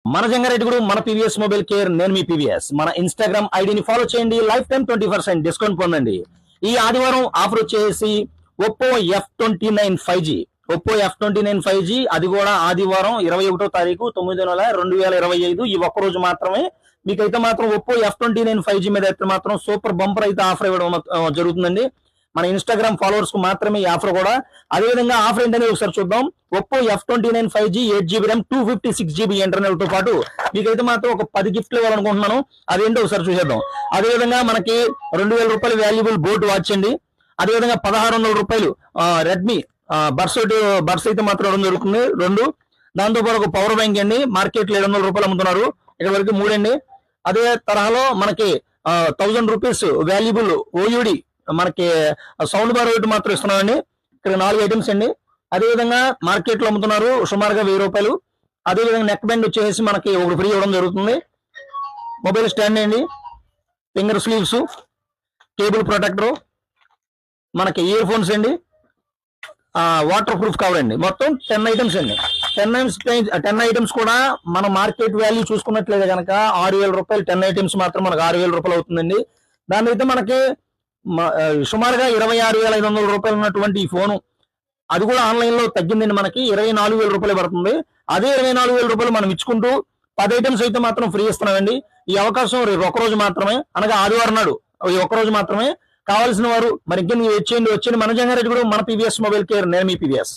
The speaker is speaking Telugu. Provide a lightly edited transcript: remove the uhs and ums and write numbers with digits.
మన జంగారెడ్డి మన పీవీఎస్ మొబైల్ కేర్, నేను మీ పీవీఎస్. మన ఇన్స్టాగ్రామ్ ఐడిని ఫాలో చేయండి, లైఫ్ టైం 20% డిస్కౌంట్ పొందండి. ఈ ఆదివారం ఆఫర్ వచ్చేసి Oppo F29 5G. Oppo F29 5G, అది కూడా ఆదివారం 21వ తారీఖు 9వ నెల 2025, ఈ ఒక్క రోజు మాత్రమే. మీకైతే మాత్రం ఒప్పో F29 5G మీద అయితే మాత్రం సూపర్ బంపర్ అయితే ఆఫర్ ఇవ్వడం జరుగుతుందండి. మన ఇన్స్టాగ్రామ్ ఫాలోవర్స్ కు మాత్రమే ఈ ఆఫర్ కూడా. అదేవిధంగా ఆఫర్ ఏంటనే ఒకసారి చూద్దాం. Oppo F29 5G 8GB RAM 256GB internal తో పాటు మీకైతే మాత్రం ఒక 10 గిఫ్ట్లు ఇవ్వాలనుకుంటున్నాను. అదేంటో ఒకసారి చూసేద్దాం. అదేవిధంగా మనకి 2000 రూపాయలు వాల్యుబుల్ బోట్ వాచ్ అండి. అదేవిధంగా 1600 రూపాయలు రెడ్మీ బడ్స్ అయితే మాత్రం ఇవ్వడం జరుగుతుంది 2. దాంతో పాటు ఒక పవర్ బ్యాంక్ అండి, మార్కెట్ లో 700 రూపాయలు అమ్ముతున్నారు, ఇక్కడ వరకు 3 అండి. అదే తరహాలో మనకి 1000 రూపీస్ వాల్యుబుల్ ఓయూడి మనకి సౌండ్ బార్ ఒకటి మాత్రం ఇస్తున్నారండి. ఇక్కడ 4 ఐటమ్స్ అండి. అదేవిధంగా మార్కెట్ లో అమ్ముతున్నారు సుమారుగా 1000 రూపాయలు. అదేవిధంగా నెక్ బ్యాండ్ వచ్చేసి మనకి ఒకటి ఫ్రీ ఇవ్వడం జరుగుతుంది. మొబైల్ స్టాండ్ అండి, ఫింగర్ స్లీవ్స్, కేబుల్ ప్రొటెక్టర్, మనకి ఇయర్ ఫోన్స్ అండి, వాటర్ ప్రూఫ్ కవర్ అండి. మొత్తం 10 ఐటమ్స్ అండి. 10 ఐటమ్స్ కూడా మన మార్కెట్ వాల్యూ చూసుకున్నట్లయితే కనుక 6000 రూపాయలు. 10 ఐటమ్స్ మాత్రం మనకు 6000 రూపాయలు అవుతుందండి. దాని అయితే మనకి సుమారుగా 26500 రూపాయలు ఉన్నటువంటి ఈ ఫోను, అది కూడా ఆన్లైన్ లో తగ్గిందండి, మనకి 24000 రూపాయలు పడుతుంది. అదే 24000 రూపాయలు మనం ఇచ్చుకుంటూ 10 ఐటమ్స్ అయితే మాత్రం ఫ్రీ ఇస్తున్నామండి. ఈ అవకాశం రేపు ఒక్కరోజు మాత్రమే, అనగా ఆదివారం నాడు ఈ ఒక్కరోజు మాత్రమే. కావాల్సిన వారు మరి ఇంకెందుకు వచ్చేయండి. మన జంగారెడ్డి మన పీవీఎస్ మొబైల్ కేర్, నేను మీ పీవీఎస్.